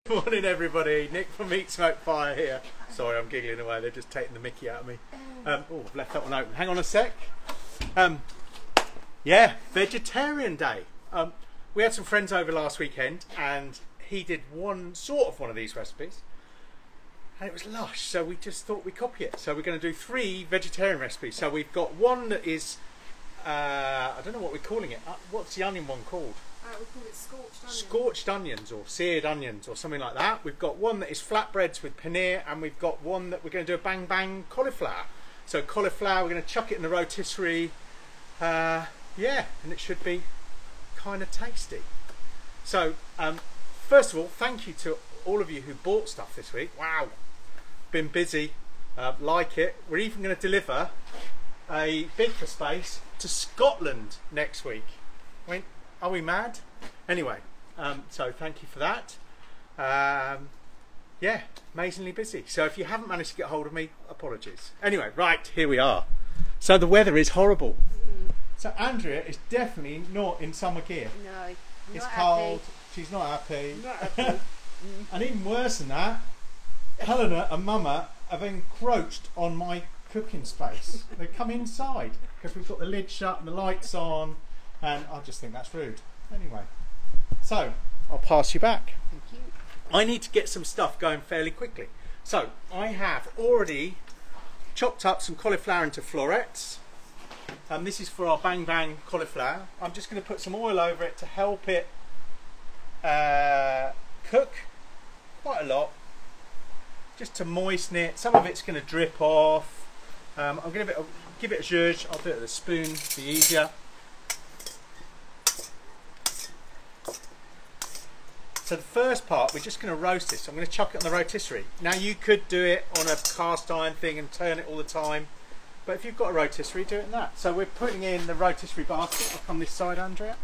Morning everybody, Nick from Eat Smoke Fire here. Sorry, I'm giggling away, they're just taking the mickey out of me. Oh, I've left that one open. Hang on a sec. Yeah, Vegetarian Day. We had some friends over last weekend and he did one of these recipes and it was lush, so we just thought we'd copy it. So we're going to do 3 vegetarian recipes. So we've got one that is, I don't know what we're calling it. What's the onion one called? We call it scorched onions. Scorched onions or seared onions or something like that. We've got one that is flatbreads with paneer, and we've got one that we're going to do a bang bang cauliflower. So cauliflower, we're going to chuck it in the rotisserie. Yeah, and it should be kind of tasty. So first of all, thank you to all of you who bought stuff this week. Wow, been busy. Like it. We're even going to deliver a Big for Space to Scotland next week. I mean, are we mad? Anyway, so thank you for that. Yeah, amazingly busy. So if you haven't managed to get hold of me, apologies. Anyway, right, here we are. So the weather is horrible. So Andrea is definitely not in summer gear. No, it's cold. She's not happy. Not happy. And even worse than that, Helena and Mama have encroached on my cooking space. They come inside because we've got the lid shut and the lights on. And I just think that's rude. Anyway, so I'll pass you back. Thank you. I need to get some stuff going fairly quickly. So I have already chopped up some cauliflower into florets. This is for our bang bang cauliflower. I'm just going to put some oil over it to help it cook quite a lot, just to moisten it. Some of it's going to drip off. I'm going to give it a zhuzh. I'll do it with a spoon, be easier. So the first part, we're just going to roast this. So I'm going to chuck it on the rotisserie. Now you could do it on a cast iron thing and turn it all the time, but if you've got a rotisserie, do it in that. So we're putting in the rotisserie basket. I'll come this side, Andrea.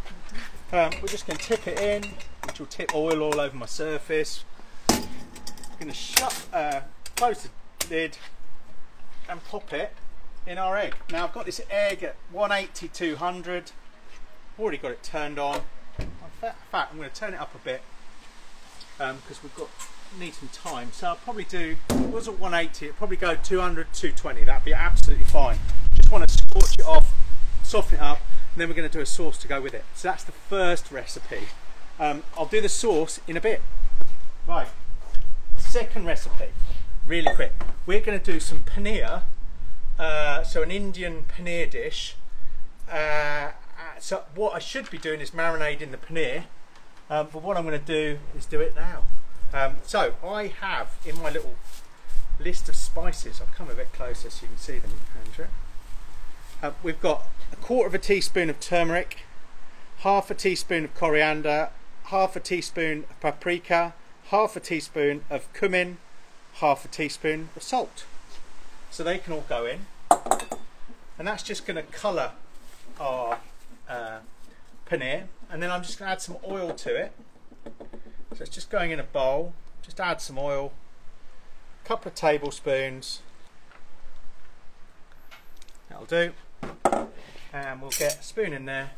We're just going to tip it in, which will tip oil all over my surface. I'm going to close the lid and pop it in our egg. Now I've got this egg at 180, 200. Already got it turned on. In fact, I'm going to turn it up a bit, because we've got need some time. So I'll probably do, it was at 180, it'll probably go 200, 220. That'd be absolutely fine. Just want to scorch it off, soften it up, and then we're going to do a sauce to go with it. So that's the first recipe. I'll do the sauce in a bit. Right, second recipe, really quick. We're going to do some paneer, so an Indian paneer dish. So what I should be doing is marinating the paneer. But what I'm going to do is do it now. So I have in my little list of spices, I'll come a bit closer so you can see them, Andrea. We've got 1/4 teaspoon of turmeric, 1/2 teaspoon of coriander, 1/2 teaspoon of paprika, 1/2 teaspoon of cumin, 1/2 teaspoon of salt. So they can all go in. And that's just going to colour our paneer, and then I'm just going to add some oil to it. So it's just going in a bowl. Just add some oil, a couple of tablespoons. That'll do. And we'll get a spoon in there.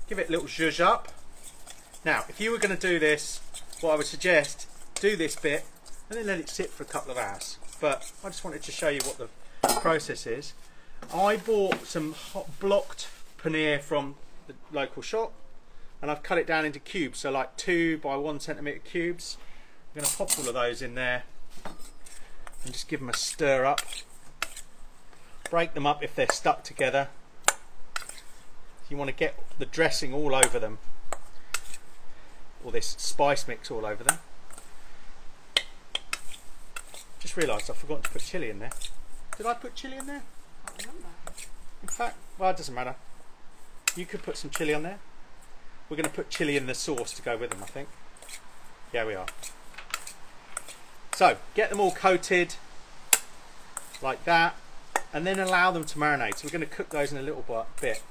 Give it a little zhuzh up. Now, if you were going to do this, what I would suggest, do this bit and then let it sit for a couple of hours. But I just wanted to show you what the process is. I bought some blocked paneer from the local shop and I've cut it down into cubes, so like 2 by 1 centimetre cubes. I'm going to pop all of those in there and just give them a stir up. Break them up if they're stuck together. You want to get the dressing all over them, or this spice mix all over them. Just realised I forgot to put chilli in there. Did I put chilli in there? I can't remember. In fact, well, it doesn't matter. You could put some chilli on there. We're going to put chilli in the sauce to go with them, I think. Yeah, we are. So, get them all coated like that, and then allow them to marinate. So we're going to cook those in a little bit.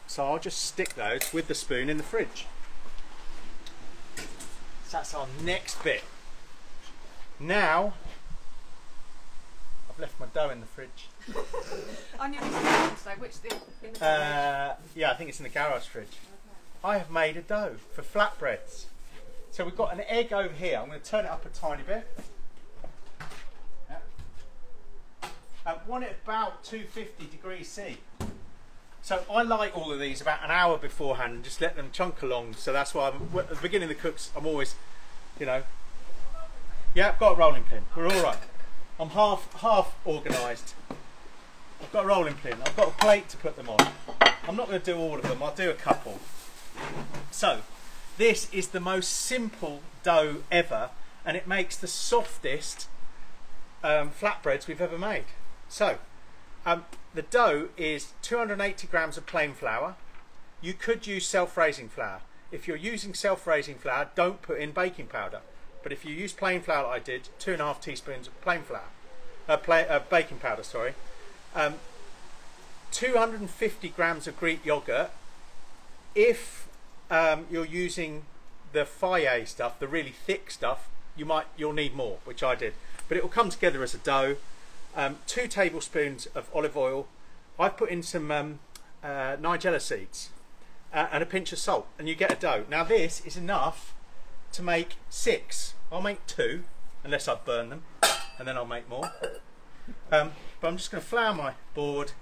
So I'll just stick those with the spoon in the fridge. So that's our next bit. Now, I've left my dough in the fridge. On your Instagram, so which in the garage? Yeah, I think it's in the garage fridge. Okay. I have made a dough for flatbreads. So we've got an egg over here. I'm going to turn it up a tiny bit. Want it about 250 degrees C. So I light all of these about an hour beforehand and just let them chunk along. So that's why at the beginning of the cooks, I'm always, you know, yeah, I've got a rolling pin. We're all right. I'm half organised. I've got a rolling pin. I've got a plate to put them on. I'm not going to do all of them. I'll do a couple. So this is the most simple dough ever, and it makes the softest flatbreads we've ever made. So the dough is 280 grams of plain flour. You could use self-raising flour. If you're using self-raising flour, don't put in baking powder. But if you use plain flour like I did, 2.5 teaspoons of plain flour, baking powder, sorry. 250 grams of Greek yogurt. If you're using the Fage stuff, the really thick stuff, you'll need more, which I did. But it will come together as a dough. 2 tablespoons of olive oil. I've put in some nigella seeds and a pinch of salt, and you get a dough. Now this is enough to make 6. I'll make 2, unless I burn them, and then I'll make more. But I'm just going to flour my board,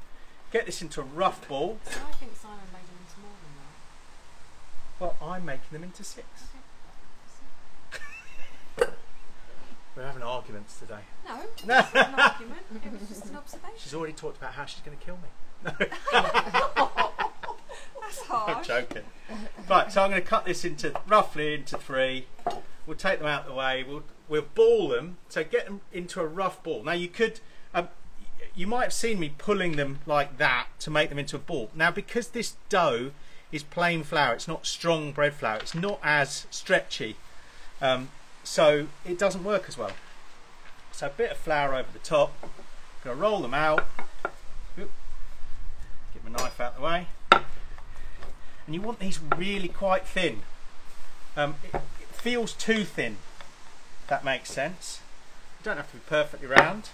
get this into a rough ball. I think Simon made them into more than that. Well, I'm making them into 6. We're having arguments today. No, it's not an argument. It was just an observation. She's already talked about how she's going to kill me. That's hard. I'm joking. Right, so I'm going to cut this roughly into 3. We'll take them out of the way. We'll ball them. So get them into a rough ball. Now you could, you might have seen me pulling them like that to make them into a ball. Now because this dough is plain flour, it's not strong bread flour. It's not as stretchy. So it doesn't work as well. So a bit of flour over the top. Going to roll them out. Oop. Get my knife out of the way. And you want these really quite thin. It feels too thin. If that makes sense. You don't have to be perfectly round.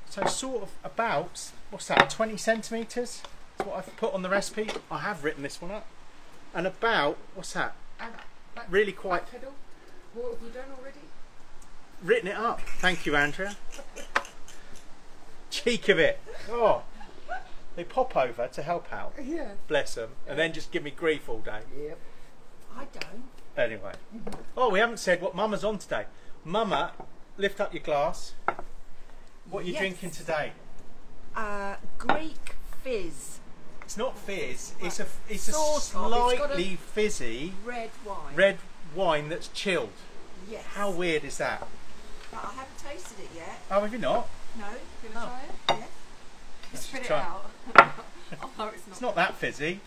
So sort of about, what's that, 20 centimetres? That's what I've put on the recipe. I have written this one up. And about, what's that? Really quite. Backpedal. What have you done already? Written it up. Thank you, Andrea. Cheek of it. Oh, they pop over to help out. Yeah. Bless them, and then just give me grief all day. Yep. I don't. Anyway. Oh, we haven't said what Mama's on today. Mama, lift up your glass. What are you drinking today? Greek fizz. It's not fizz. It's a Sort of. slightly fizzy Red wine. red wine that's chilled. Yes. How weird is that? But I haven't tasted it yet. Oh, have you not? No. You gonna try it? Yes. Spit it try. out. Oh no, it's not. It's not that fizzy.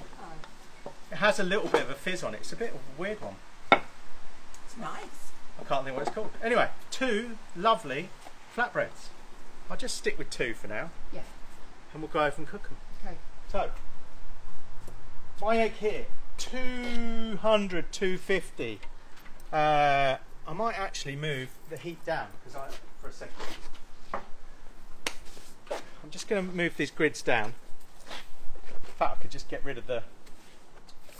Oh. It has a little bit of a fizz on it. It's a bit of a weird one. It's nice. I can't think what it's called. Anyway, 2 lovely flatbreads. I'll just stick with 2 for now. Yeah. And we'll go over and cook them. Okay. So, my egg here, 200, 250. I might actually move the heat down for a second. I'm just going to move these grids down. In fact, I could just get rid of the.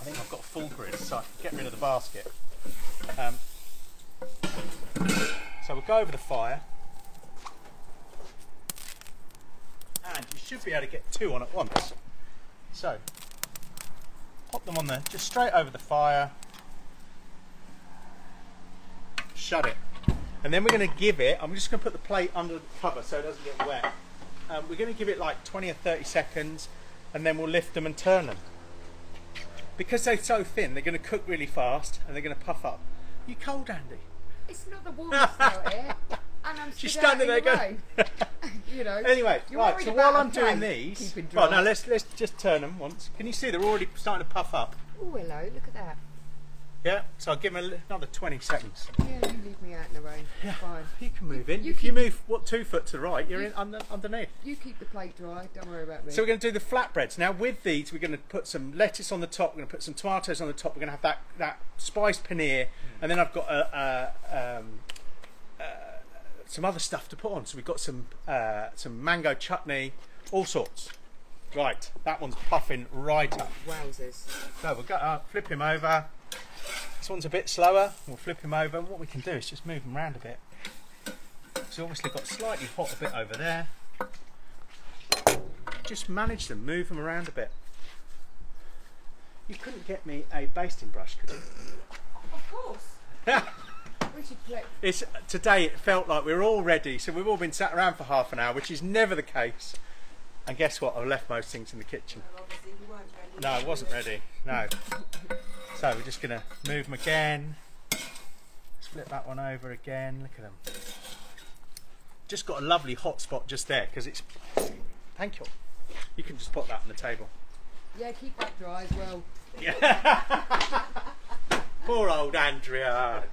I think I've got full grids, so I can get rid of the basket. So we'll go over the fire, and you should be able to get 2 on at once. So pop them on there, just straight over the fire. Shut it, and then we're going to give it. I'm just going to put the plate under the cover so it doesn't get wet. We're going to give it like 20 or 30 seconds, and then we'll lift them and turn them. Because they're so thin, they're going to cook really fast, and they're going to puff up. You cold, Andy? It's not the warmest out here, and I'm She's stood out standing in there the rain. You know. Anyway, You're right. worried So about while a I'm doing plate these, keeping right dry. now let's just turn them once. Can you see they're already starting to puff up? Oh, hello, look at that. Yeah. So I'll give them another 20 seconds. Yeah, you leave me out in the rain. Yeah. Fine. You can move in. You If you keep- move 2 foot to the right, you're in underneath. You keep the plate dry, don't worry about me. So we're going to do the flatbreads. Now with these, we're going to put some lettuce on the top. We're going to put some tomatoes on the top. We're going to have that spiced paneer, and then I've got some other stuff to put on. So we've got some mango chutney, all sorts. Right, that one's puffing right up. Wowzers. So we'll go flip him over. This one's a bit slower. We'll flip him over, and what we can do is just move him around a bit. It's obviously got slightly hot a bit over there. Just manage them, move them around a bit. You couldn't get me a basting brush, could you? Of course. We should play. Today it felt like we were all ready, so we've all been sat around for half an hour, which is never the case. And guess what? I've left most things in the kitchen. Well, obviously you weren't ready. No, I wasn't ready. No. So we're just going to move them again. Let's flip that one over again. Look at them. Just got a lovely hot spot just there because it's. Thank you. You can just put that on the table. Yeah, keep that dry as well. Yeah. Poor old Andrea.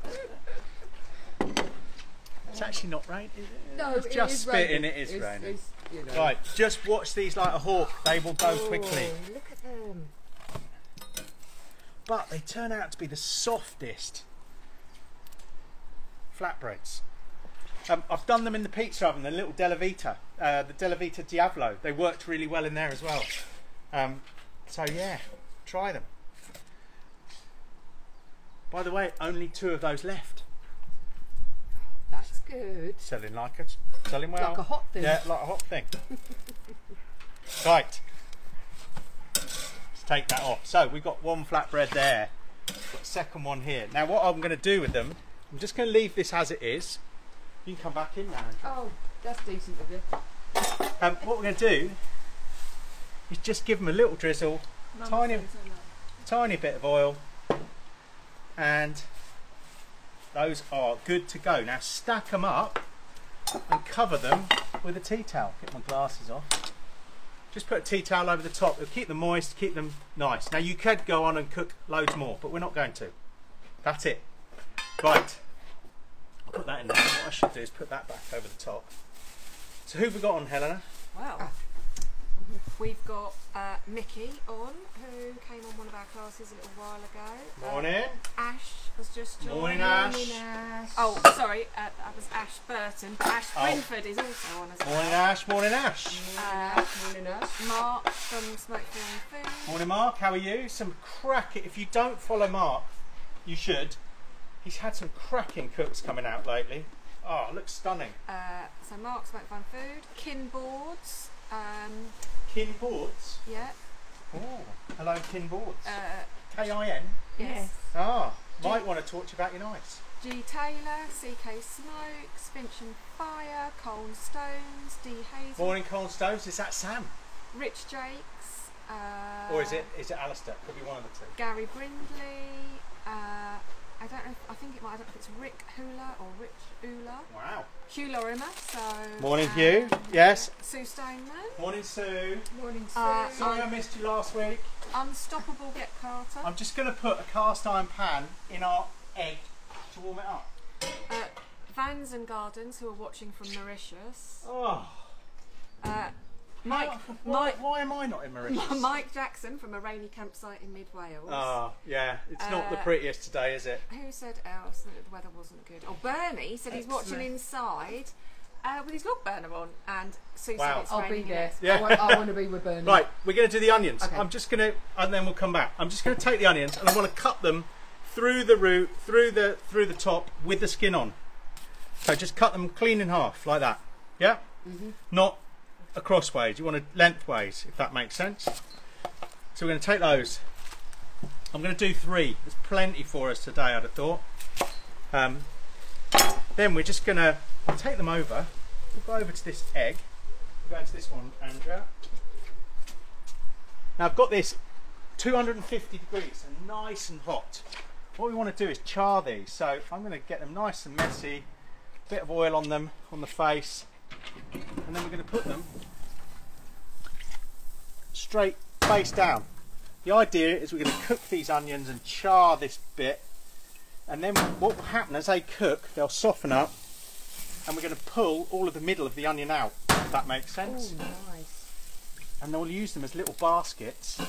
It's actually not raining, is it? No, it's it just is spitting. raining. It is raining. It's, you know. Right, just watch these like a hawk. They will go quickly. Oh, look at them. But they turn out to be the softest flatbreads. I've done them in the pizza oven, the little Della Vita, the Della Vita Diavolo. They worked really well in there as well. So yeah, try them. By the way, only 2 of those left. That's good. Selling selling well. Like a hot thing. Yeah, like a hot thing. Right. Let's take that off. So we've got 1 flatbread there. Got a second one here. Now what I'm going to do with them, I'm just going to leave this as it is. You can come back in now. Oh, that's decent of you. What we're going to do is just give them a little drizzle, tiny bit of oil, and those are good to go. Now stack them up and cover them with a tea towel. Get my glasses off. Just put a tea towel over the top. It'll keep them moist, keep them nice. Now you could go on and cook loads more, but we're not going to. That's it. Right. I'll put that in there. What I should do is put that back over the top. So who have we got on, Helena? Well, we've got Mickey on, who came on one of our classes a little while ago. Morning. Ash has just joined. Morning, Ash. Morning, Ash. Oh, sorry, that was Ash Burton, but Ash Brinford is also on as well. Morning, Ash. Morning, Ash. Morning, Ash. Mark from Smoke Feeling Food. Morning, Mark. How are you? Some cracking. If you don't follow Mark, you should. He's had some cracking cooks coming out lately. Oh, it looks stunning. So Mark Smoke Fun Food, Kin Boards. Kin Boards. Yeah. Oh, hello, Kin Boards. K-I-N. Yes. Ah, might want to talk to you about your knives. G Taylor, CK Smokes, Finch and Fire, Colne Stones, D Hazel. Morning, Colne Stones. Is that Sam? Rich Jakes. Or is it Alistair? Could be one of the 2. Gary Brindley. I don't know. I think it might. I don't know if it's Rick Hula or Rich Ula. Wow. Hugh Lorimer. So. Morning, Hugh. Yes. Sue Stoneman. Morning, Sue. Morning, Uh, Sue. Sorry I missed you last week. Unstoppable Get Carter. I'm just going to put a cast iron pan in our egg to warm it up. Vans and Gardens, who are watching from Mauritius. Oh. Mike. Why am I not in Mauritius? Mike Jackson from a rainy campsite in mid Wales. Oh, yeah. It's not the prettiest today, is it? Who said else that the weather wasn't good? Oh, Bernie said he's watching inside with his log burner on, and Sue said it's I'll be raining there. next. Yeah. I want to be with Bernie. Right, we're going to do the onions. Okay. I'm just going to, and then we'll come back. I'm just going to take the onions and I want to cut them through the root, through the top with the skin on. So just cut them clean in half like that. Yeah. Not acrossways. You want it lengthways, if that makes sense. So we're going to take those. I'm going to do 3. There's plenty for us today, I'd have thought. Then we're just going to take them over. We'll go over to this egg. We'll go into this one, Andrea. Now I've got this 250 degrees and nice and hot. What we want to do is char these. So I'm going to get them nice and messy. A bit of oil on them, on the face. And then we're going to put them straight face down. The idea is we're going to cook these onions and char this bit, and then what will happen as they cook, they'll soften up, and we're going to pull all of the middle of the onion out, if that makes sense. Oh, nice. And then we'll use them as little baskets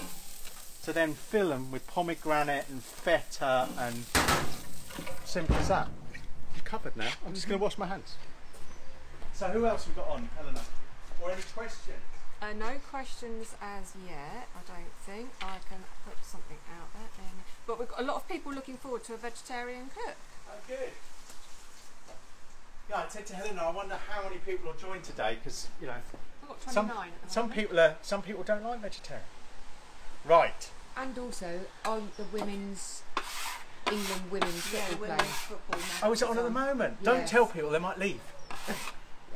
to then fill them with pomegranate and feta, and simple as that. I'm covered now. I'm just going to wash my hands. So who else have we got on, Helena? Or any questions? No questions as yet, I don't think. I can put something out there. But we've got a lot of people looking forward to a vegetarian cook. Oh, good. Yeah, I said to Helena, I wonder how many people will join today because you know I've got 29 at the some people don't like vegetarian. Right. And also on the women's England women's football women's play. football match. Oh, is it on at the moment? Don't Yes. tell people, they might leave.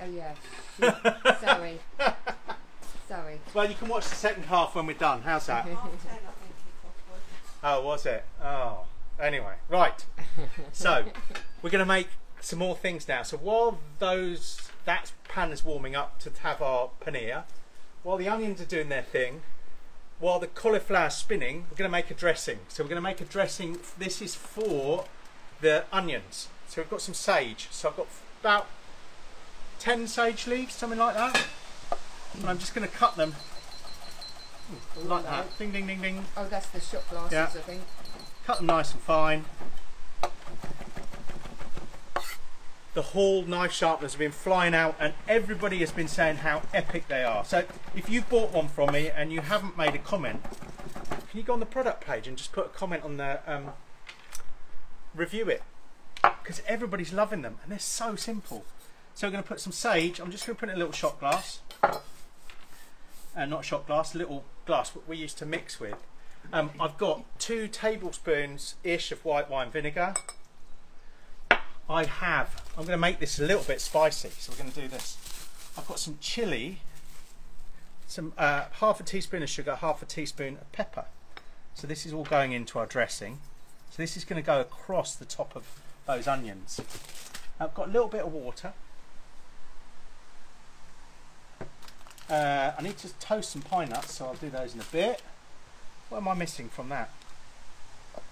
Oh yeah. Sorry. Sorry. Well, you can watch the second half when we're done. How's that? Oh, was it? Oh. Anyway, right. So, we're going to make some more things now. So while that pan is warming up to have our paneer, while the onions are doing their thing, while the cauliflower's spinning, we're going to make a dressing. So we're going to make a dressing. This is for the onions. So we've got some sage. So I've got about 10 sage leaves, something like that. And I'm just going to cut them like that. Ding, ding, ding, ding. Oh, that's the shot glasses, Yeah. I think. Cut them nice and fine. The Hall knife sharpeners have been flying out and everybody has been saying how epic they are. So if you bought one from me and you haven't made a comment, can you go on the product page and just put a comment on the review it? Because everybody's loving them and they're so simple. So we're going to put some sage. I'm just going to put it in a little shot glass. Not shot glass, a little glass what we used to mix with. I've got 2 tablespoons-ish of white wine vinegar. I'm going to make this a little bit spicy, so we're going to do this. I've got some chilli, some half a teaspoon of sugar, half a teaspoon of pepper. So this is all going into our dressing. So this is going to go across the top of those onions. I've got a little bit of water. I need to toast some pine nuts, so I'll do those in a bit. What am I missing from that? I'll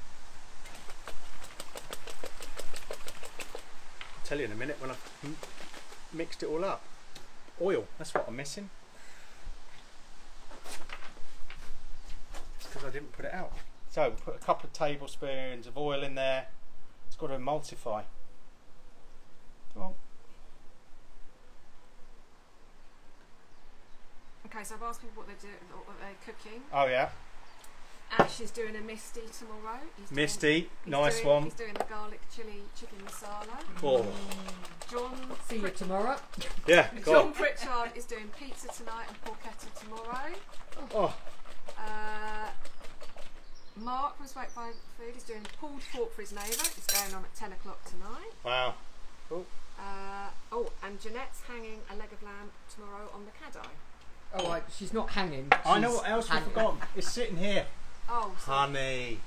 tell you in a minute when I've mixed it all up. Oil, that's what I'm missing. It's because I didn't put it out. So we'll put a couple of tablespoons of oil in there. It's got to emulsify. Well, Okay, so I've asked people what they're cooking. oh yeah, Ash is doing a Misty tomorrow. Misty, nice one. He's doing the garlic chili chicken masala. Oh, See you tomorrow. yeah, go John on. Pritchard is doing pizza tonight and porchetta tomorrow. Oh, Mark from Spoke Five Food is doing pulled pork for his neighbour. It's going on at 10 o'clock tonight. wow. And Jeanette's hanging a leg of lamb tomorrow on the Caddo. Oh, she's not hanging. I know she's what else we've hanging. forgotten. It's sitting here. Oh, so Honey.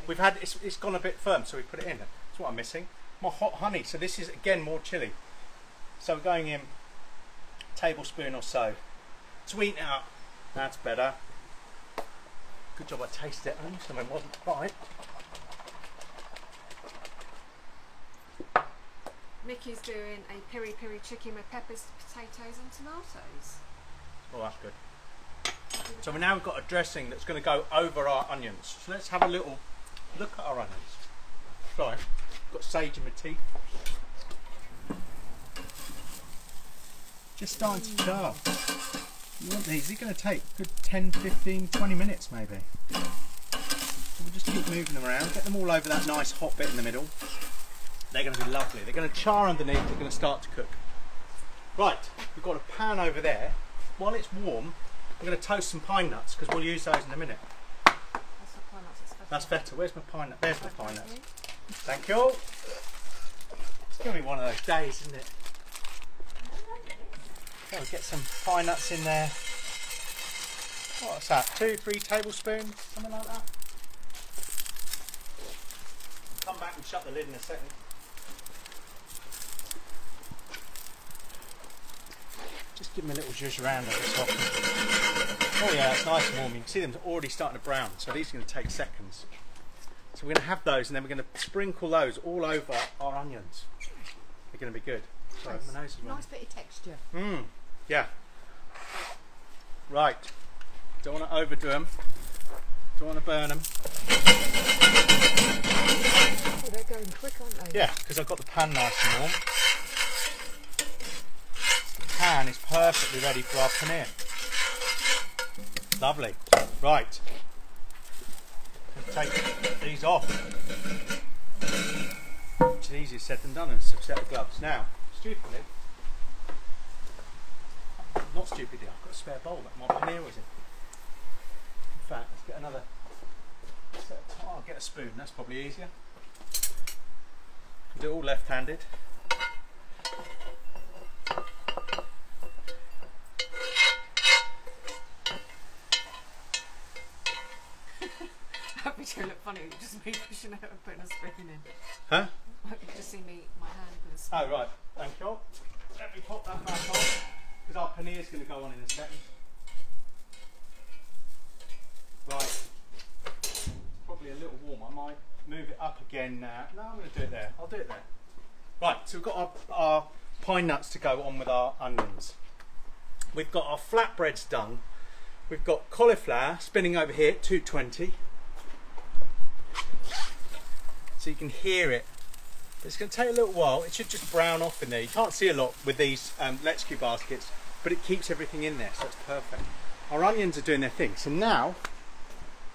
We've had it's gone a bit firm, so we put it in. That's what I'm missing. My hot honey. So this is again more chili. So we're going in a tablespoon or so. Sweeten it up. That's better. Good job I tasted it. I knew something wasn't right. Mickey's doing a piri piri chicken with peppers, potatoes and tomatoes. Oh, that's good. So we now we've got a dressing that's going to go over our onions. So let's have a little look at our onions. Sorry, got sage in my teeth. Just starting to char. You want these? They're going to take a good 10, 15, 20 minutes maybe. So we'll just keep moving them around, get them all over that nice hot bit in the middle. They're going to be lovely. They're going to char underneath, they're going to start to cook. Right, we've got a pan over there. While it's warm, I'm going to toast some pine nuts because we'll use those in a minute. That's not quite nuts, it's feta. That's better. Where's my pine nut? There's my pine nuts. Thank you. It's going to be one of those days, isn't it? So we'll get some pine nuts in there. What's that? 2-3 tablespoons, something like that. Come back and shut the lid in a second. Just give them a little zhuzh around at the top. Oh yeah, it's nice and warm. You can see them already starting to brown, so these are going to take seconds. So we're going to have those and then we're going to sprinkle those all over our onions. They're going to be good. Sorry, my nose is running. Nice bit of texture. Yeah. Right. Don't want to overdo them. Don't want to burn them. Oh, they're going quick, aren't they? Yeah, because I've got the pan nice and warm. The pan is perfectly ready for our paneer. Lovely. Right. Take these off. It's easier said than done, and a set of gloves. Now, stupidly, not stupidly, I've got a spare bowl that my paneer was in. In fact, let's get another set of I'll get a spoon, that's probably easier. Do it all left-handed. That would look funny, just me pushing out and putting a spoon in. Huh? You could just see me, my hand with a spoon. Oh right, thank you. Let me pop that back on, because our paneer's going to go on in a second. Right, probably a little warm. I might move it up again now. No, I'm going to do it there. I'll do it there. Right, so we've got our pine nuts to go on with our onions. We've got our flatbreads done. We've got cauliflower spinning over here, 220. So you can hear it. But it's going to take a little while. It should just brown off in there. You can't see a lot with these Let's Q baskets, but it keeps everything in there, so it's perfect. Our onions are doing their thing. So now,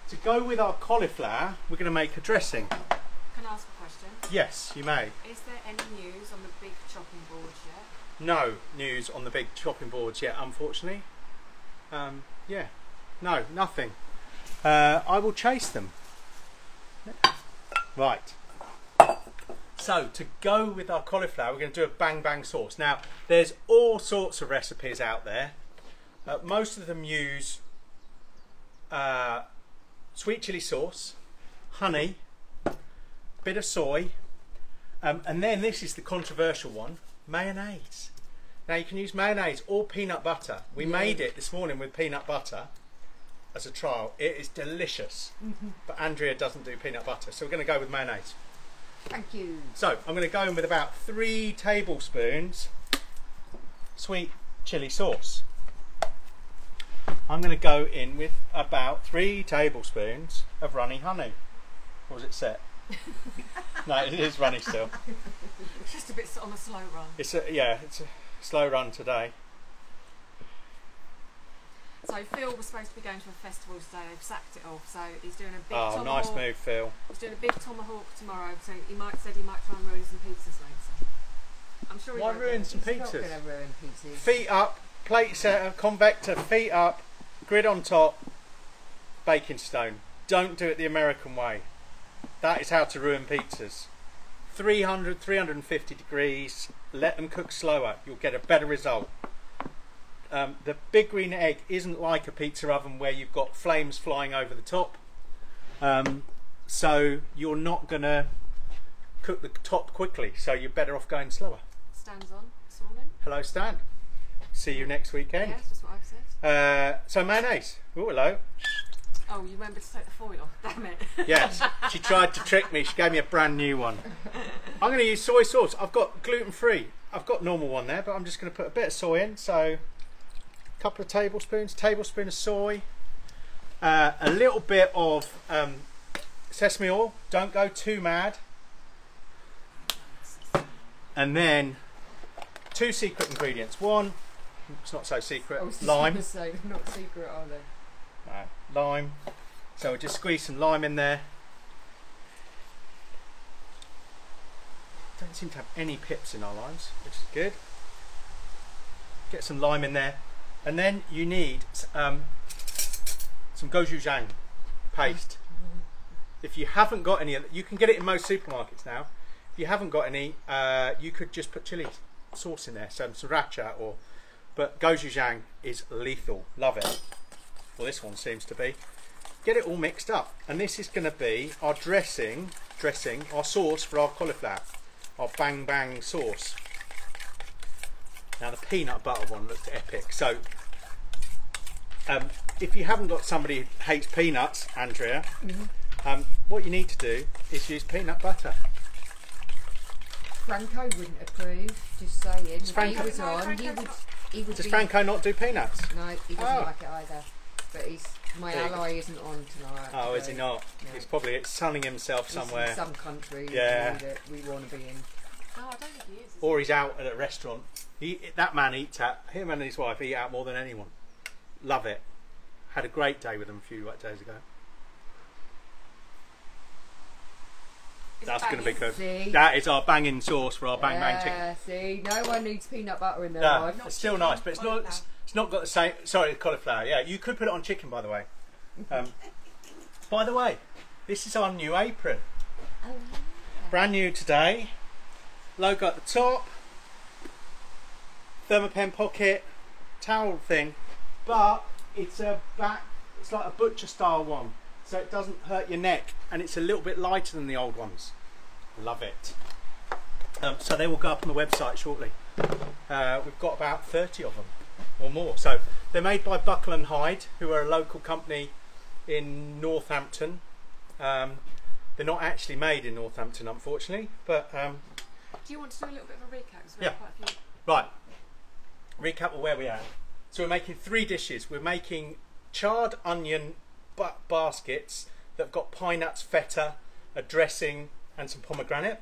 to go with our cauliflower, we're going to make a dressing. Can I ask a question? Yes, you may. Is there any news on the big chopping boards yet? No news on the big chopping boards yet, unfortunately. Yeah, no, nothing. I will chase them. Right. So to go with our cauliflower, we're going to do a bang bang sauce. Now, there's all sorts of recipes out there. Most of them use sweet chili sauce, honey, bit of soy, and then this is the controversial one, mayonnaise. Now you can use mayonnaise or peanut butter. We made it this morning with peanut butter as a trial. It is delicious, but Andrea doesn't do peanut butter, so we're going to go with mayonnaise. Thank you. So I'm going to go in with about 3 tablespoons sweet chili sauce. I'm going to go in with about 3 tablespoons of runny honey. Or was it set? No, it is runny still. It's just a bit on a slow run. It's a slow run today. So Phil was supposed to be going to a festival today. They've sacked it off, so he's doing a big Oh, tomahawk. nice move, Phil. He's doing a big tomahawk tomorrow, so he might try and ruin some pizzas later. I'm sure he Why won't ruin do. some Not pizzas? going to ruin pizzas. Feet up, plate setter, convector, feet up, grid on top, baking stone. Don't do it the American way. That is how to ruin pizzas. 300, 350 degrees, let them cook slower. You'll get a better result. The Big Green Egg isn't like a pizza oven where you've got flames flying over the top. So you're not going to cook the top quickly, so you're better off going slower. Stands on this morning. Hello, Stan. See you next weekend. Yes, that's what I've said. So mayonnaise. Oh, hello. Oh, you remembered to take the foil off. Damn it. Yes, she tried to trick me. She gave me a brand new one. I'm going to use soy sauce. I've got gluten-free. I've got normal one there, but I'm just going to put a bit of soy in. So a couple of tablespoons, tablespoon of soy, a little bit of sesame oil. Don't go too mad. And then 2 secret ingredients. One, it's not so secret, I was just lime. going to say, they're not secret, are they? Lime. So we'll just squeeze some lime in there. Don't seem to have any pips in our limes, which is good. Get some lime in there. And then you need some gochujang paste. If you haven't got any, you can get it in most supermarkets now. If you haven't got any, you could just put chili sauce in there, some sriracha but gochujang is lethal. Love it. Well, this one seems to be. Get it all mixed up, and this is going to be our dressing, our sauce for our cauliflower, our bang bang sauce. Now the peanut butter one looks epic. So if you haven't got somebody who hates peanuts, Andrea, what you need to do is use peanut butter. Franco wouldn't approve, just saying. If Franco- he was No, on, Franco's he would Does be... Franco not do peanuts? No, he doesn't Oh. like it either. But my There you ally isn't on tonight. Oh, is he so not? No. He's probably sunning himself he's somewhere, in some country Yeah. that we want to be in. Oh, I don't think he is. or he's out at a restaurant. That man eats out. Him and his wife eat out more than anyone. Love it. Had a great day with them a few days ago. That's going to be good. See? That is our banging sauce for our bang bang chicken. Yeah, see, no one needs peanut butter in their No, life. it's still nice, but it's not got the same. Sorry, cauliflower. Yeah, you could put it on chicken, by the way. By the way, this is our new apron. Oh, Brand new today. Logo at the top. Thermopen pocket, towel thing, but it's a back. It's like a butcher style one, so it doesn't hurt your neck, and it's a little bit lighter than the old ones. Love it. So they will go up on the website shortly. We've got about 30 of them or more. So they're made by Buckle and Hyde, who are a local company in Northampton. They're not actually made in Northampton, unfortunately, but Do you want to do a little bit of a recap? 'Cause we Yeah. have quite a few. right. Recap of where we are. So we're making 3 dishes. We're making charred onion baskets that have got pine nuts, feta, a dressing, and some pomegranate.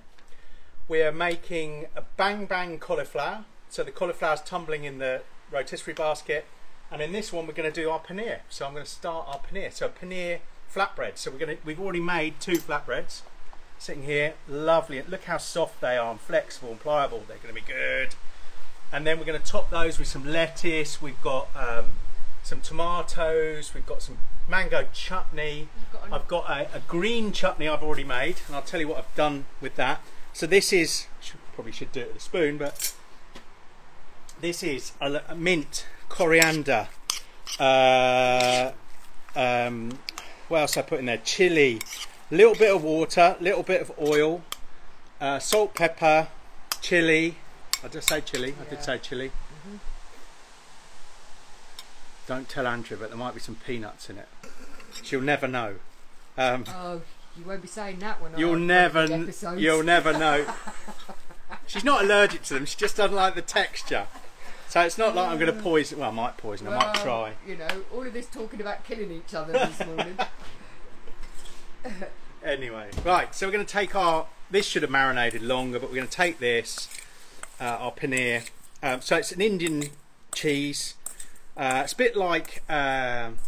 We're making a bang bang cauliflower. So the cauliflower's tumbling in the rotisserie basket. And in this one, we're going to do our paneer. So I'm going to start our paneer. So paneer flatbread. So we've already made 2 flatbreads sitting here. Lovely. Look how soft they are and flexible and pliable. They're going to be good. And then we're going to top those with some lettuce. We've got some tomatoes. We've got some mango chutney. I've got a green chutney I've already made, and I'll tell you what I've done with that. So this is, probably should do it with a spoon, but this is a mint, coriander. What else I put in there? Chili, a little bit of water, a little bit of oil, salt, pepper, chili. I just say chili. I did say chili. Don't tell Andrea, but there might be some peanuts in it. She'll never know. Oh, you won't be saying that one. You'll never know. She's not allergic to them. She just doesn't like the texture. So it's not like I'm going to poison. Well, I might poison. I might try. You know, all of this talking about killing each other this morning. Anyway, right. So we're going to take our. This should have marinated longer, but we're going to take this. Our paneer. So it's an Indian cheese. It's a bit like It's kind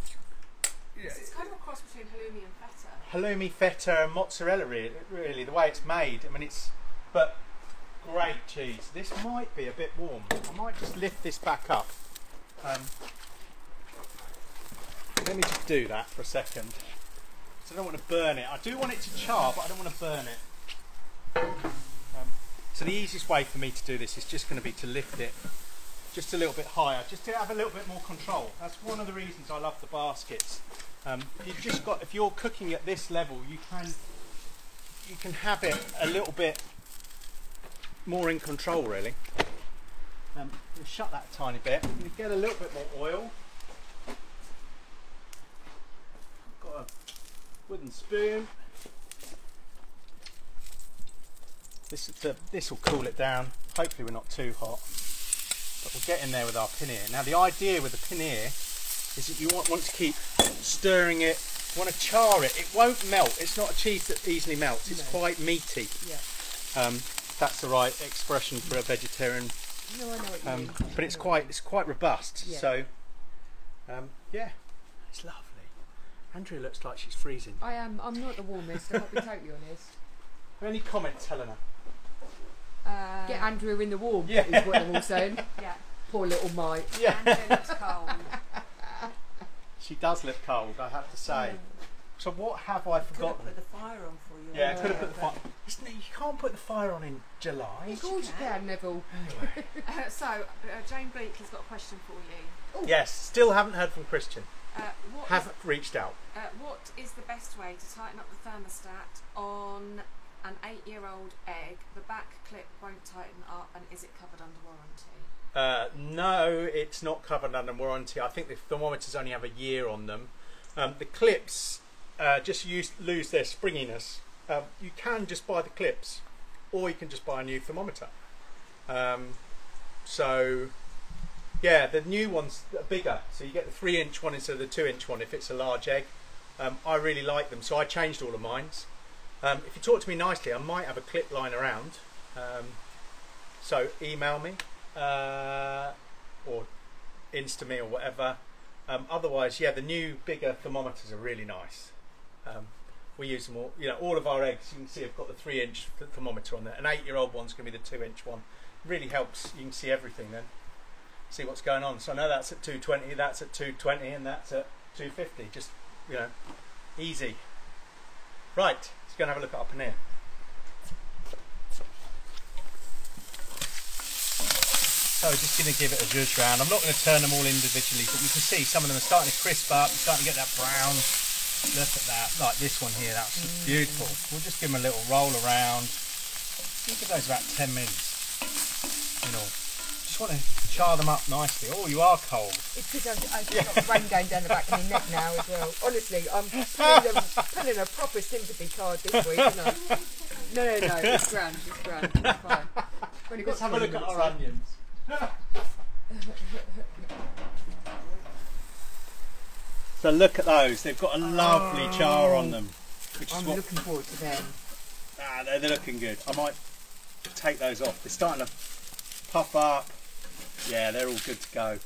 of a cross between halloumi and feta. halloumi, feta, and mozzarella. Really, the way it's made. I mean, but great cheese. This might be a bit warm. I might just lift this back up. Let me just do that for a second. So I don't want to burn it. I do want it to char, but I don't want to burn it. So the easiest way for me to do this is just going to be to lift it just a little bit higher, just to have a little bit more control. That's one of the reasons I love the baskets. If you're cooking at this level, you can have it a little bit more in control, really. Shut that a tiny bit. I'm going to get a little bit more oil. Got a wooden spoon. This will cool it down. Hopefully we're not too hot, but we'll get in there with our paneer. Now the idea with the paneer is that you want to keep stirring it. You want to char it. It won't melt. It's not a cheese that easily melts. It's quite meaty. Yeah. That's the right expression for a vegetarian. No, I know what you mean. But it's quite robust. Yeah. So yeah, it's lovely. Andrea looks like she's freezing. I am. I'm not the warmest. I'll be totally honest. Any comments, Helena? Get Andrew in the warm. Yeah. Is what they're all saying. Yeah. Poor little mite. Yeah. And it's cold. She does look cold, I have to say. So what have I Could have forgotten? put the fire on for you. Yeah, could have put the fire. Isn't it? You can't put the fire on in July. Of course you can, Neville. Jane Bleak has got a question for you. Yes, still haven't heard from Christian. What Haven't reached out. what is the best way to tighten up the thermostat on an 8-year-old egg? The back clip won't tighten up, and is it covered under warranty? No, it's not covered under warranty. I think the thermometers only have a year on them. The clips just lose their springiness. You can just buy the clips, or you can just buy a new thermometer. So yeah, the new ones are bigger, so you get the 3-inch one instead of the 2-inch one if it's a large egg. I really like them, so I changed all of mine. If you talk to me nicely, I might have a clip lying around. So email me or Insta me or whatever. Otherwise, yeah, the new bigger thermometers are really nice. We use them all. You know, all of our eggs, you can see, have got the 3-inch thermometer on there. An 8-year-old one's going to be the 2-inch one. Really helps. You can see everything then. See what's going on. So I know that's at 220, that's at 220, and that's at 250. Just, you know, easy. Right, let's go and have a look at our paneer. So just going to give it a zhuzh round. I'm not going to turn them all individually, but you can see some of them are starting to crisp up, you're starting to get that brown. Look at that, like this one here, that's beautiful. We'll just give them a little roll around. We'll give those about 10 minutes. You know, just want to char them up nicely. Oh, you are cold. It's because I've got a brain going down the back of my neck now as well. Honestly, I'm pulling a proper sympathy card this week, isn't I? No, it's grand, it's fine. Let's have a look at our onions. So look at those, they've got a lovely char on them. Which I'm looking forward to them. They're looking good. I might take those off. They're starting to puff up. Yeah, they're all good to go.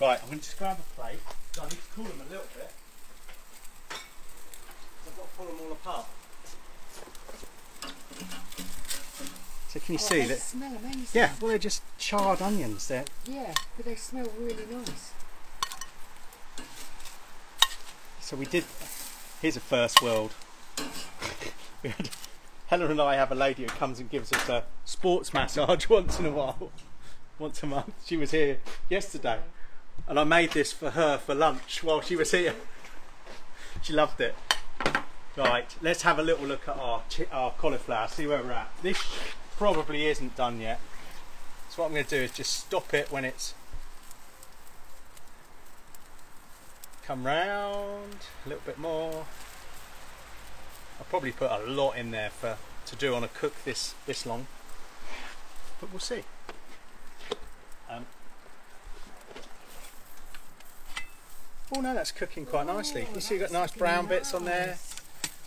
Right, I'm going to just grab a plate. So I need to cool them a little bit. I've got to pull them all apart. So can you see they that? Smell amazing. Yeah, well they're just charred onions there. Yeah, but they smell really nice. So we did. Here's a first world. Helen and I have a lady who comes and gives us a sports massage once in a while, once a month. She was here yesterday, and I made this for her for lunch while she was here. She loved it. Right, let's have a little look at our cauliflower. See where we're at. This probably isn't done yet. So what I'm going to do is just stop it when it's come round a little bit more. I'll probably put a lot in there to do on a cook this long, but we'll see. Oh no, that's cooking quite nicely. You see you've got nice brown bits on there.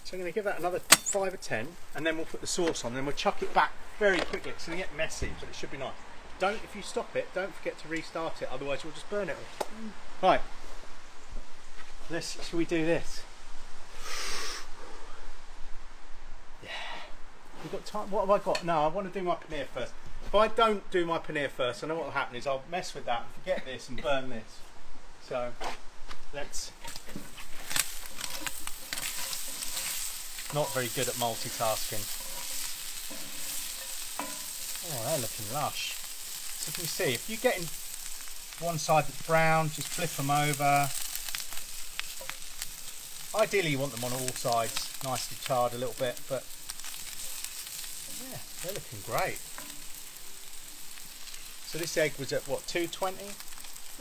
So I'm going to give that another 5 or 10, and then we'll put the sauce on, and then we'll chuck it back very quickly. It's going to get messy, but it should be nice. If you stop it, don't forget to restart it, otherwise you'll just burn it all. Right, shall we do this? Yeah. We've got time. What have I got? No, I want to do my paneer first. If I don't do my paneer first, I know what will happen is I'll mess with that, forget this, and burn this. So, let's... Not very good at multitasking. Oh, they're looking lush. So can you see, if you're getting one side that's brown, just flip them over. Ideally you want them on all sides, nicely charred a little bit, but yeah, they're looking great. So this egg was at what, 220? So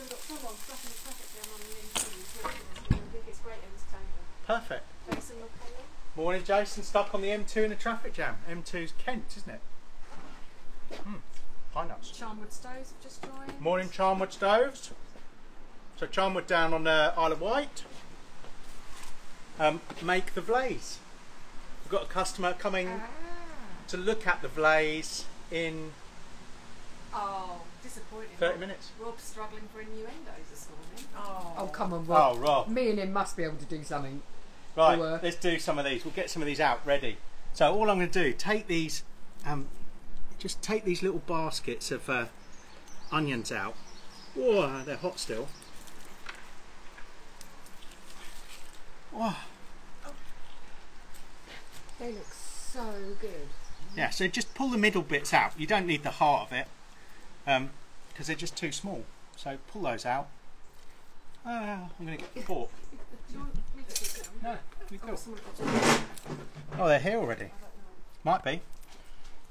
we've got someone stuck in the traffic jam on the M2. I think it's great entertainment. Perfect. Jason McCollum. Morning Jason, stuck on the M2 in a traffic jam. M2's Kent, isn't it? Pine nuts. Charnwood Stoves have just joined. Morning Charnwood Stoves. So Charnwood down on Isle of Wight. Make the Vlaise. We've got a customer coming to look at the Vlaise in disappointing. 30 minutes. Rob's struggling for innuendos this morning. Oh, come on, Rob. Oh, Rob. Me and him must be able to do something. Right, let's do some of these. We'll get some of these out ready. So all I'm going to do, take these, just take these little baskets of onions out. Whoa, they're hot still. Whoa. They look so good. Yeah, so just pull the middle bits out. You don't need the heart of it, because they're just too small. So pull those out. I'm going to get the fork. No, we cool. Oh, they're here already. Might be.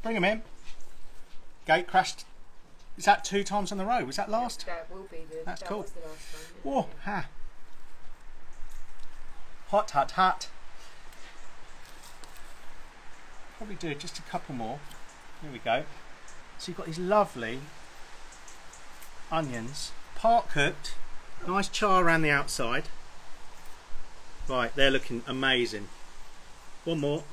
Bring them in. Gate crashed. Is that 2 times on the row? Was that last? That will be the. That's cool. Was the last one. Whoa, ha. Hot, hot, hot. Probably do just a couple more. Here we go. So you've got these lovely onions, part cooked, nice char around the outside. Right, they're looking amazing. One more,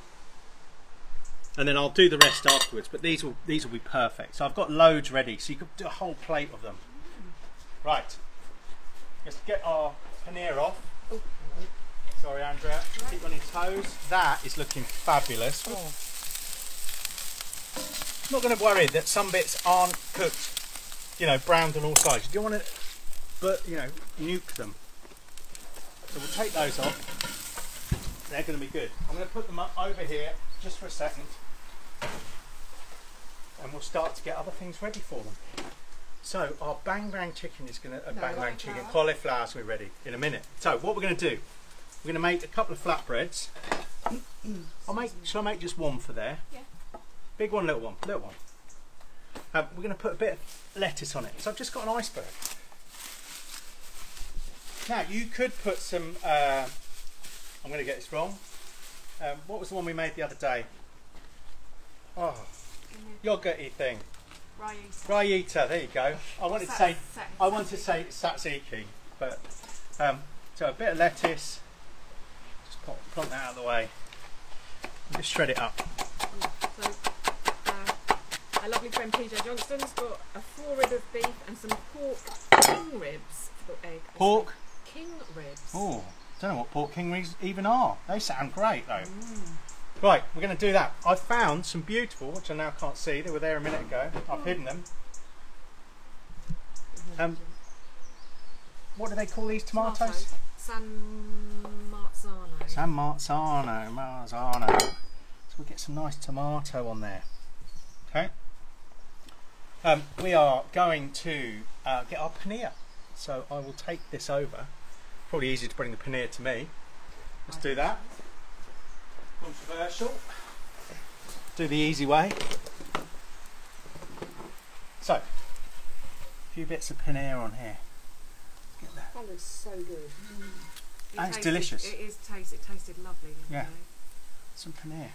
and then I'll do the rest afterwards. But these will be perfect. So I've got loads ready, so you could do a whole plate of them. Right, let's get our paneer off. Oh, Sorry, Andrea. Keep on your toes. That is looking fabulous. oh. I'm not going to worry that some bits aren't cooked, you know, browned on all sides. You don't want to, but you know, nuke them. So we'll take those off. They're going to be good. I'm going to put them up over here just for a second, and we'll start to get other things ready for them. So our bang bang chicken is going to cauliflower is going to be ready in a minute. So what we're going to do, we're going to make a couple of flatbreads. Shall I make just one for there? Yeah. Big one, little one, little one. We're going to put a bit of lettuce on it. So I've just got an iceberg. Now you could put some. I'm going to get this wrong. What was the one we made the other day? Oh, yogurty thing. Raita. There you go. I wanted to say tzatziki, but so a bit of lettuce. Just plonk that out of the way. And just shred it up. So, our lovely friend PJ Johnston's got a forehead of beef and some pork king ribs for egg. Pork king ribs. Oh, don't know what pork king ribs even are. They sound great though. Right, we're going to do that. I found some beautiful, which I now can't see. They were there a minute ago. I've hidden them. What do they call these tomatoes? San Marzano. San Marzano. So we'll get some nice tomato on there. Okay. We are going to get our paneer. So I will take this over. Probably easier to bring the paneer to me. Let's do that. Controversial. Do the easy way. So, a few bits of paneer on here. Get that. That looks so good. And it's delicious. It is tasty. It tasted lovely. Yeah. Some paneer.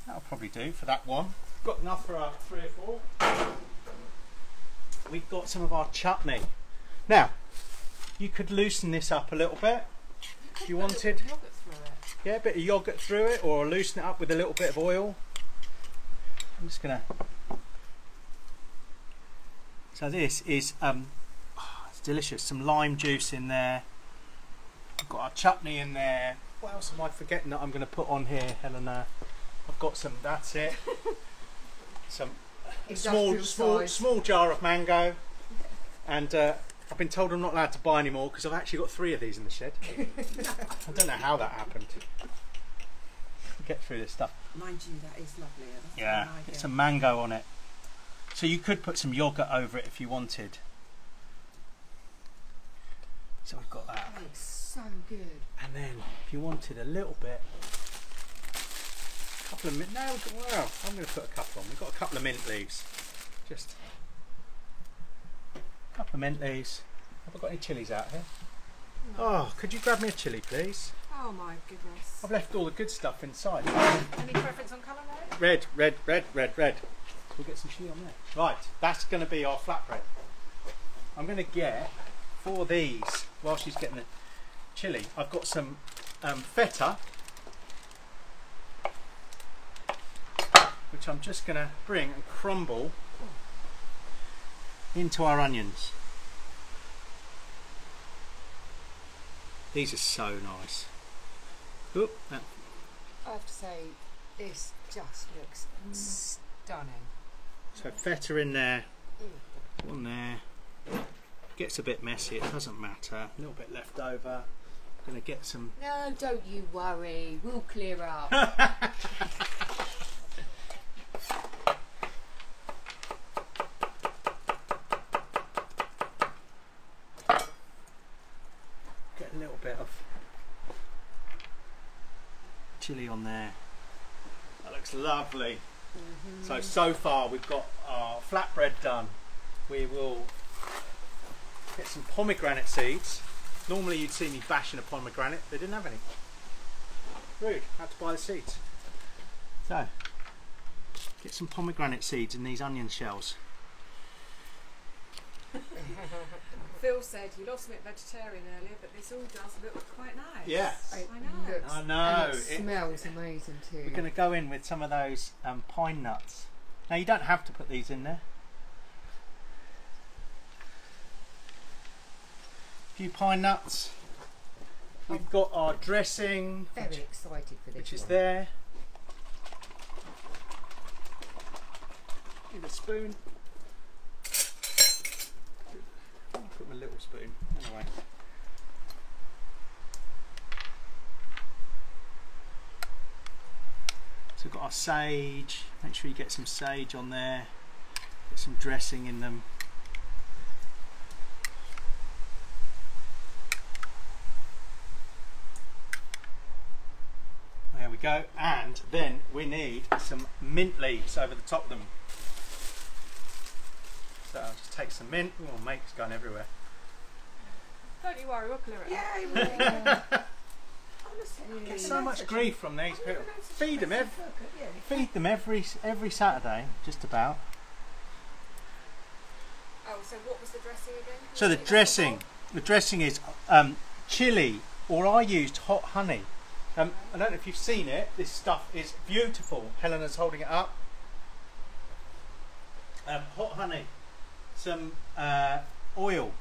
That'll probably do for that one. Got enough for 3 or 4. We've got some of our chutney. Now, you could loosen this up a little bit if you wanted. Yeah, a bit of yogurt through it, or loosen it up with a little bit of oil. I'm just gonna. So this is it's delicious. Some lime juice in there. I've got our chutney in there. What else am I forgetting that I'm going to put on here, Helena? I've got some. That's it. Some small jar of mango, and I've been told I'm not allowed to buy any more because I've actually got 3 of these in the shed. I don't know how that happened. Get through this stuff. Mind you, that is lovely. Yeah, get some mango on it. So you could put some yogurt over it if you wanted. So we've got that. That looks so good. And then if you wanted a little bit, a couple of mint. No, well, I'm going to put a couple on. We've got a couple of mint leaves. Just a couple of mint leaves. Have I got any chilies out here? No. Oh, could you grab me a chilli, please? Oh my goodness. I've left all the good stuff inside. Any preference on colour, Red. Red. So we'll get some chilli on there. Right, that's going to be our flatbread. I'm going to get, for these, while she's getting the chilli, I've got some feta, which I'm just going to bring and crumble into our onions. These are so nice. Oop, I have to say, this just looks stunning. So feta in there, one there. Gets a bit messy, it doesn't matter. A little bit left over. I'm going to get some. No, don't you worry. We'll clear up. Get a little bit of chilli on there. That looks lovely. So far we've got our flatbread done. We will get some pomegranate seeds. Normally you'd see me bashing a pomegranate. They didn't have any. Rude. Had to buy the seeds. So get some pomegranate seeds in these onion shells. Phil said you lost me at vegetarian earlier, but this all does look quite nice. Yeah. I know. And it smells amazing too. We're going to go in with some of those pine nuts. Now you don't have to put these in there. If few pine nuts. We've got our dressing, Very excited for this. which is one. there. Give it a spoon. I'll put my little spoon anyway. So we've got our sage. Make sure you get some sage on there. Get some dressing in them. There we go. And then we need some mint leaves over the top of them. So I'll just take some mint. Oh, mate's going everywhere. Don't you worry, we'll clear it up. Yeah, I get so much grief from these people. Feed them every Saturday, just about. Oh, so what was the dressing again? So the dressing is chili, or I used hot honey. I don't know if you've seen it. This stuff is beautiful. Helena's holding it up. Hot honey, some oil,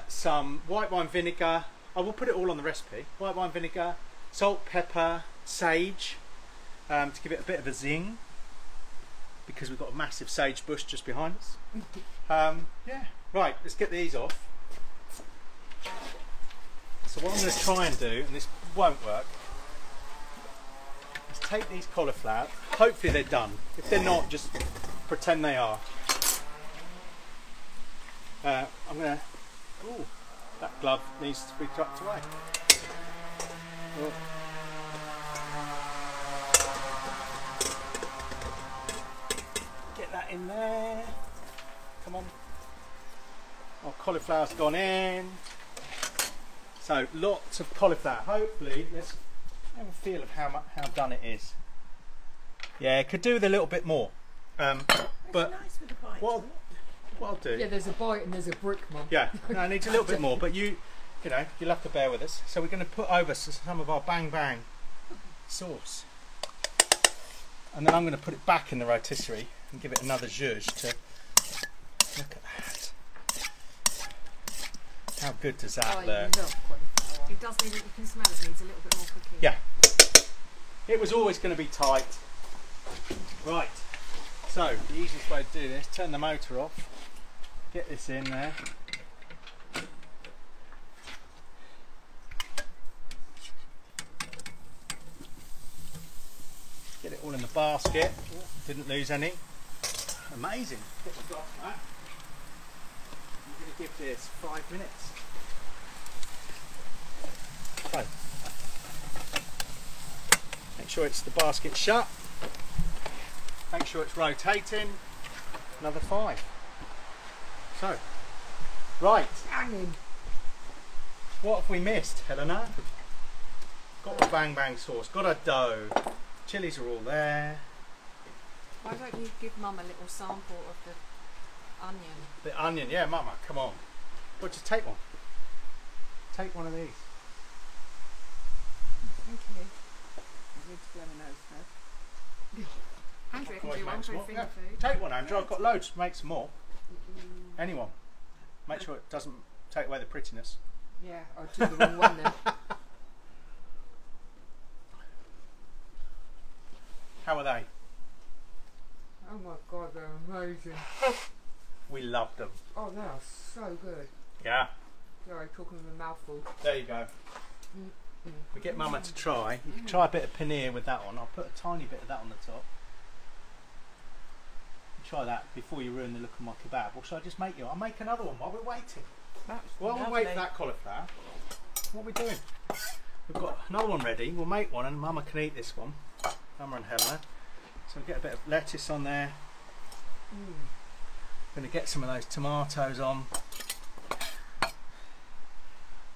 some white wine vinegar. I will put it all on the recipe. White wine vinegar, salt, pepper, sage, to give it a bit of a zing, because we've got a massive sage bush just behind us. Yeah. Right, let's get these off. So what I'm going to try and do, and this won't work, is take these cauliflower. Hopefully they're done. If they're not, just pretend they are. I'm going to... Ooh, that glove needs to be tucked away. Oh. Get that in there. Come on. Our cauliflower's gone in. So lots of cauliflower. Hopefully, let's have a feel of how done it is. Yeah, it could do with a little bit more. But nice with the bite. what I'll do. Yeah, there's a bite and there's a brick, Mum. Yeah, no, it needs a little bit more. But you know, you'll have to bear with us. So we're going to put over some of our bang bang sauce, and then I'm going to put it back in the rotisserie and give it another zhuzh to look at that. How good does that I look? love cauliflower. It does need, you can smell it needs a little bit more cooking. Yeah. It was always going to be tight. Right. So the easiest way to do this: turn the motor off, get this in there. Get it all in the basket. Didn't lose any. Amazing. Get the glass back. I'm going to give this 5 minutes. So, make sure it's the basket shut. Make sure it's rotating. Another 5. So, right. Hanging. What have we missed, Helena? Got the bang bang sauce. Got our dough. Chilies are all there. Why don't you give Mum a little sample of the onion? The onion, yeah, Mama, come on. Well, just take one. Take one of these. Thank you. I need to blow my nose now. Andrea can Always do one makes for more. finger Yeah. food. Take one, Andrew. I've got loads. Make some more. Anyone. Make sure it doesn't take away the prettiness. Yeah, I took the wrong one then. How are they? Oh my god, they're amazing. We love them. Oh, they are so good. Yeah. Sorry, talking with a mouthful. There you go. We get Mama to try. You can try a bit of paneer with that one. I'll put a tiny bit of that on the top. Try that before you ruin the look of my kebab. Or shall I just make you? I'll make another one while we're waiting. That's While we lovely. wait for that cauliflower, what are we doing? We've got another one ready. We'll make one and Mama can eat this one. Mama and Helena. So we'll get a bit of lettuce on there. Going to get some of those tomatoes on.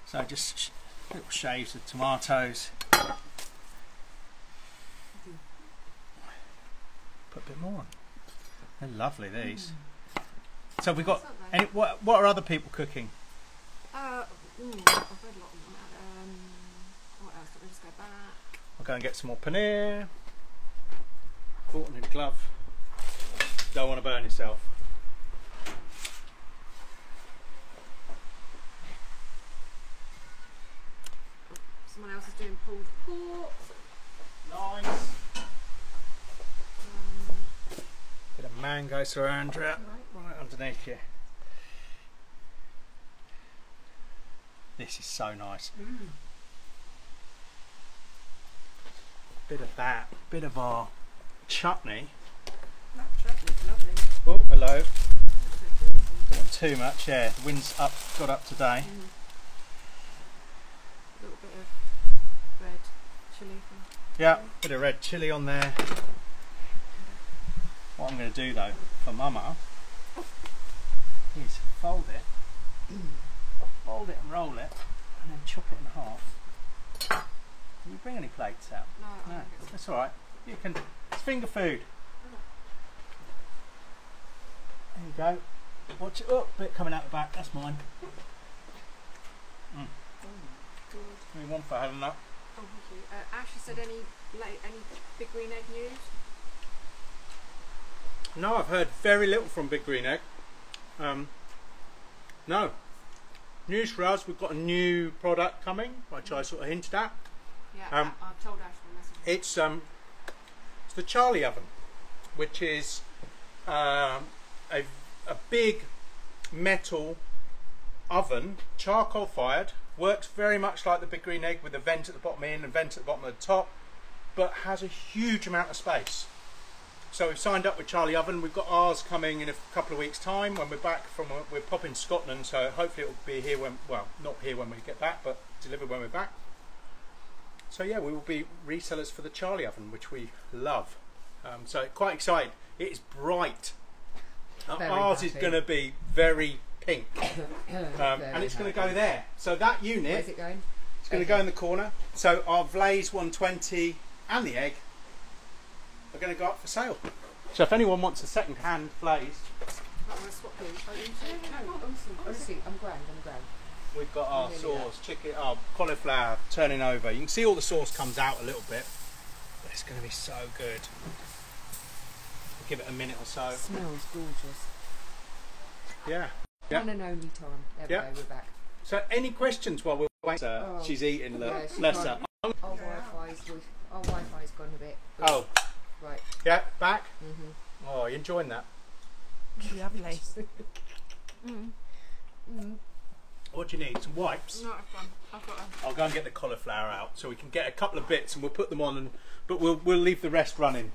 So just little shaves of tomatoes. Put a bit more on. They're lovely, these. So we've got. Any, what are other people cooking? I've read a lot of them. What else? Let me just go back. I'll go and get some more paneer. Caught in a glove. Don't want to burn yourself. doing pulled pork. Nice. Bit of mango sarandra right underneath you. This is so nice. Bit of that, bit of our chutney. That chutney's lovely. Oh, hello. Not too much, yeah. The wind's up, got up today. A little bit of red chilli. Yeah, bit of red chilli on there. What I'm going to do though, for Mama, is fold it and roll it, and then chop it in half. Can you bring any plates out? No, No, that's alright. You can, it's finger food. There you go. Watch it. Oh, bit coming out the back. That's mine. Good. Give me one for having that. Oh, thank you. Ash, you said any Big Green Egg news? No, I've heard very little from Big Green Egg. No. News for us, we've got a new product coming, which I sort of hinted at. Yeah, I told Ash the message. It's the Charlie oven, which is a big metal oven, charcoal fired, works very much like the Big Green Egg with a vent at the bottom in and vent at the bottom of the top, but has a huge amount of space. So we've signed up with Charlie Oven. We've got ours coming in a couple of weeks' time when we're back from, we're popping to Scotland, so hopefully it will be here when, well, not here when we get back, but delivered when we're back. So yeah, we will be resellers for the Charlie Oven, which we love. So quite excited. It is bright. Ours is going to be very pink, and it's going to go there. So that unit, Where's it going? it's going to go in the corner. So our Blaze 120 and the egg are going to go up for sale. So if anyone wants a second-hand Blaze, I'm going to swap you. No, honestly, I'm grand. we've got our Nearly sauce, chicken, our cauliflower turning over. You can see all the sauce comes out a little bit, but it's going to be so good. Give it a minute or so. Smells gorgeous. Yeah. Yeah. One and only time. There we Yeah. go, we're back. So any questions while we're waiting? Oh. She's eating. Yeah, she's Bless fine. her. Our Wi-Fi's gone a bit. Oh, Right. yeah, back. Mhm. Oh, you enjoying that? Lovely. What do you need? Some wipes? No, I've got I'll go and get the cauliflower out so we can get a couple of bits and we'll put them on, and but we'll leave the rest running.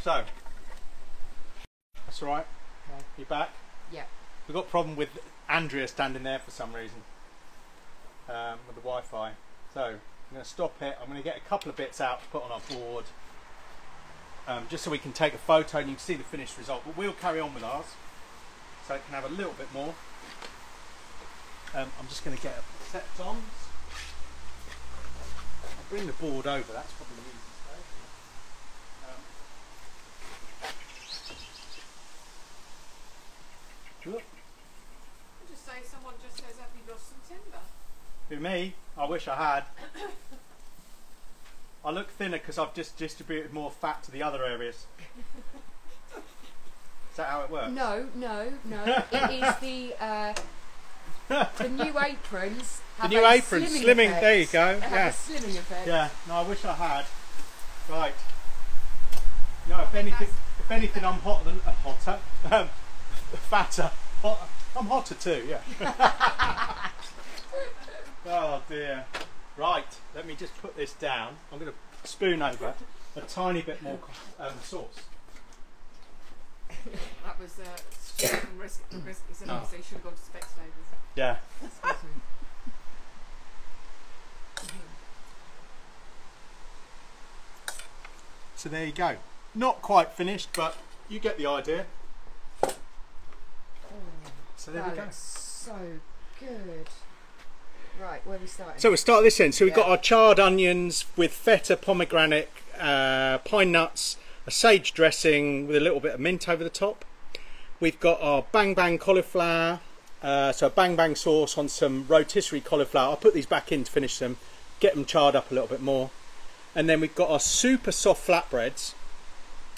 So that's all right. Okay. You back? Yeah. We've got a problem with Andrea standing there for some reason with the Wi-Fi. So I'm going to stop it. I'm going to get a couple of bits out to put on our board, just so we can take a photo and you can see the finished result. But we'll carry on with ours, so it can have a little bit more. I'm just going to get a set of tongs. I'll bring the board over. That's probably the easiest way. Look. Just say someone just says, have you lost some timber? Who, me? I wish I had. I look thinner because I've just distributed more fat to the other areas. Is that how it works? No. It is the new aprons. The new aprons, slimming. Effect. There you go. They have Yeah. a slimming effect. Yeah. No, I wish I had. Right. No, if anything, I'm hotter than hotter. Fatter. I'm hotter too. Yeah. Oh dear. Right. Let me just put this down. I'm going to spoon over a tiny bit more sauce. That was Stuart from Risk. He said, obviously, you should have gone to Specsavers. Yeah. Excuse me. So there you go. Not quite finished, but you get the idea. So there we That go. looks so good. Right, where are we starting? So we'll start this end. So we've got Yeah. our charred onions with feta, pomegranate, pine nuts, a sage dressing with a little bit of mint over the top. We've got our bang bang cauliflower, so a bang bang sauce on some rotisserie cauliflower. I'll put these back in to finish them, get them charred up a little bit more. And then we've got our super soft flatbreads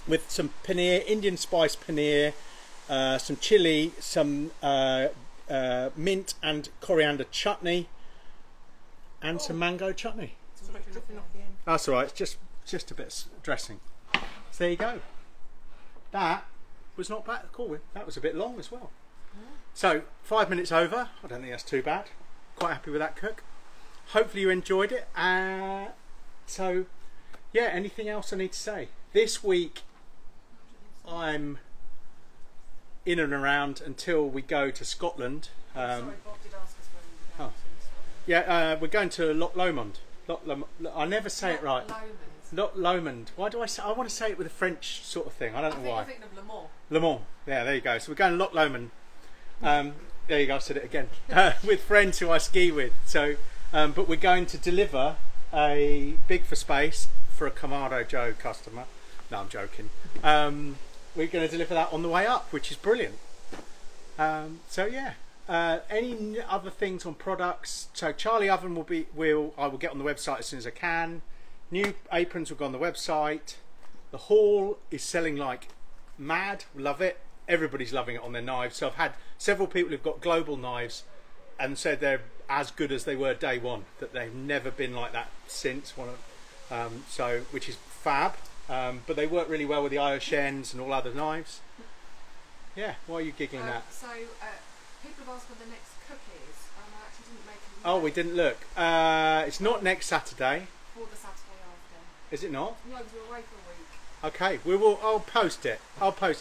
with some paneer, Indian spice paneer, some chilli, some mint and coriander chutney. and some mango chutney. Sort of dripping off the end. That's all right. It's just a bit of dressing. So there you go. That was not bad. Cool. That was a bit long as well. So 5 minutes over. I don't think that's too bad. Quite happy with that cook. Hopefully you enjoyed it. So yeah, anything else I need to say? This week I'm in and around until we go to Scotland. Sorry, Bob did ask us where we were going. Yeah, we're going to Loch Lomond. I never say it right. Lomond. Loch Lomond. Why do I say? I want to say it with a French sort of thing. I don't know why. I'm thinking of Le Mans. Le Mans. Yeah, there you go. So we're going to Loch Lomond. There you go. I said it again. With friends who I ski with. So, but we're going to deliver a Big for Space for a Kamado Joe customer. No, I'm joking. We're going to deliver that on the way up, which is brilliant. So yeah. Any other things on products? So Charlie Oven I will get on the website as soon as I can. New aprons will go on the website. The haul is selling like mad. Love it. Everybody's loving it on their knives. So I've had several people who've got global knives and said they're as good as they were day one. That they've never been like that since. So which is fab. But they work really well with the Ioshens and all other knives. Yeah. Why are you giggling at? So people have asked when the next cook is. I actually didn't make a Oh, we didn't look. It's not next Saturday. For the Saturday after. Is it not? No, because we're away for a week. Okay, I'll post it.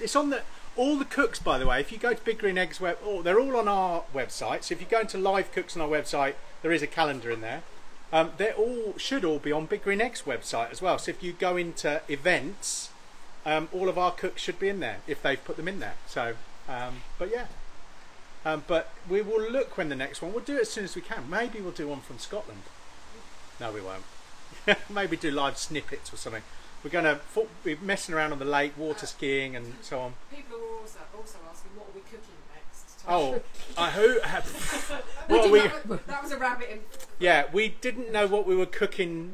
It's on all the cooks, by the way. If you go to Big Green Eggs web, they're all on our website. So if you go into live cooks on our website, there is a calendar in there. Should all be on Big Green Eggs website as well. So if you go into events, all of our cooks should be in there if they've put them in there. So, but yeah. But we will look when the next one. We'll do it as soon as we can. Maybe we'll do one from Scotland. No, we won't. Maybe do live snippets or something. We're going to be messing around on the lake, water skiing and so on. People are also asking what are we cooking next. Oh, That was a rabbit. Yeah, we didn't know what we were cooking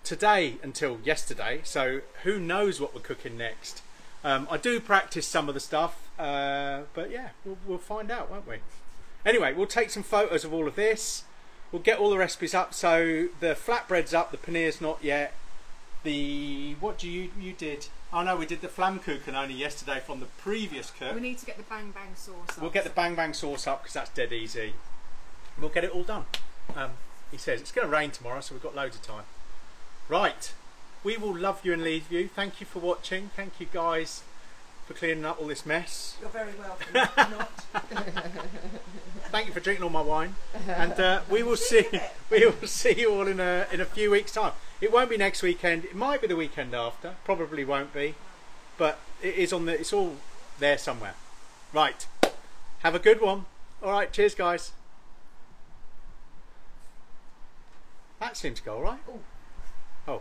today until yesterday. So who knows what we're cooking next? I do practice some of the stuff. But yeah, we'll find out, won't we? Anyway, we'll take some photos of all of this. We'll get all the recipes up. So the flatbread's up, the paneer's not yet. What you did? Oh no, we did the flammkuchen only yesterday from the previous cook. We need to get the bang bang sauce up. We'll get the bang bang sauce up because that's dead easy. We'll get it all done. He says it's going to rain tomorrow, so we've got loads of time. Right, we will love you and leave you. Thank you for watching. Thank you guys for cleaning up all this mess. You're very welcome. Not. Thank you for drinking all my wine, and we will see you all in a few weeks' time. It won't be next weekend. It might be the weekend after. Probably won't be, but it is on the. It's all there somewhere. Right. Have a good one. All right. Cheers, guys. That seems to go all right. Oh.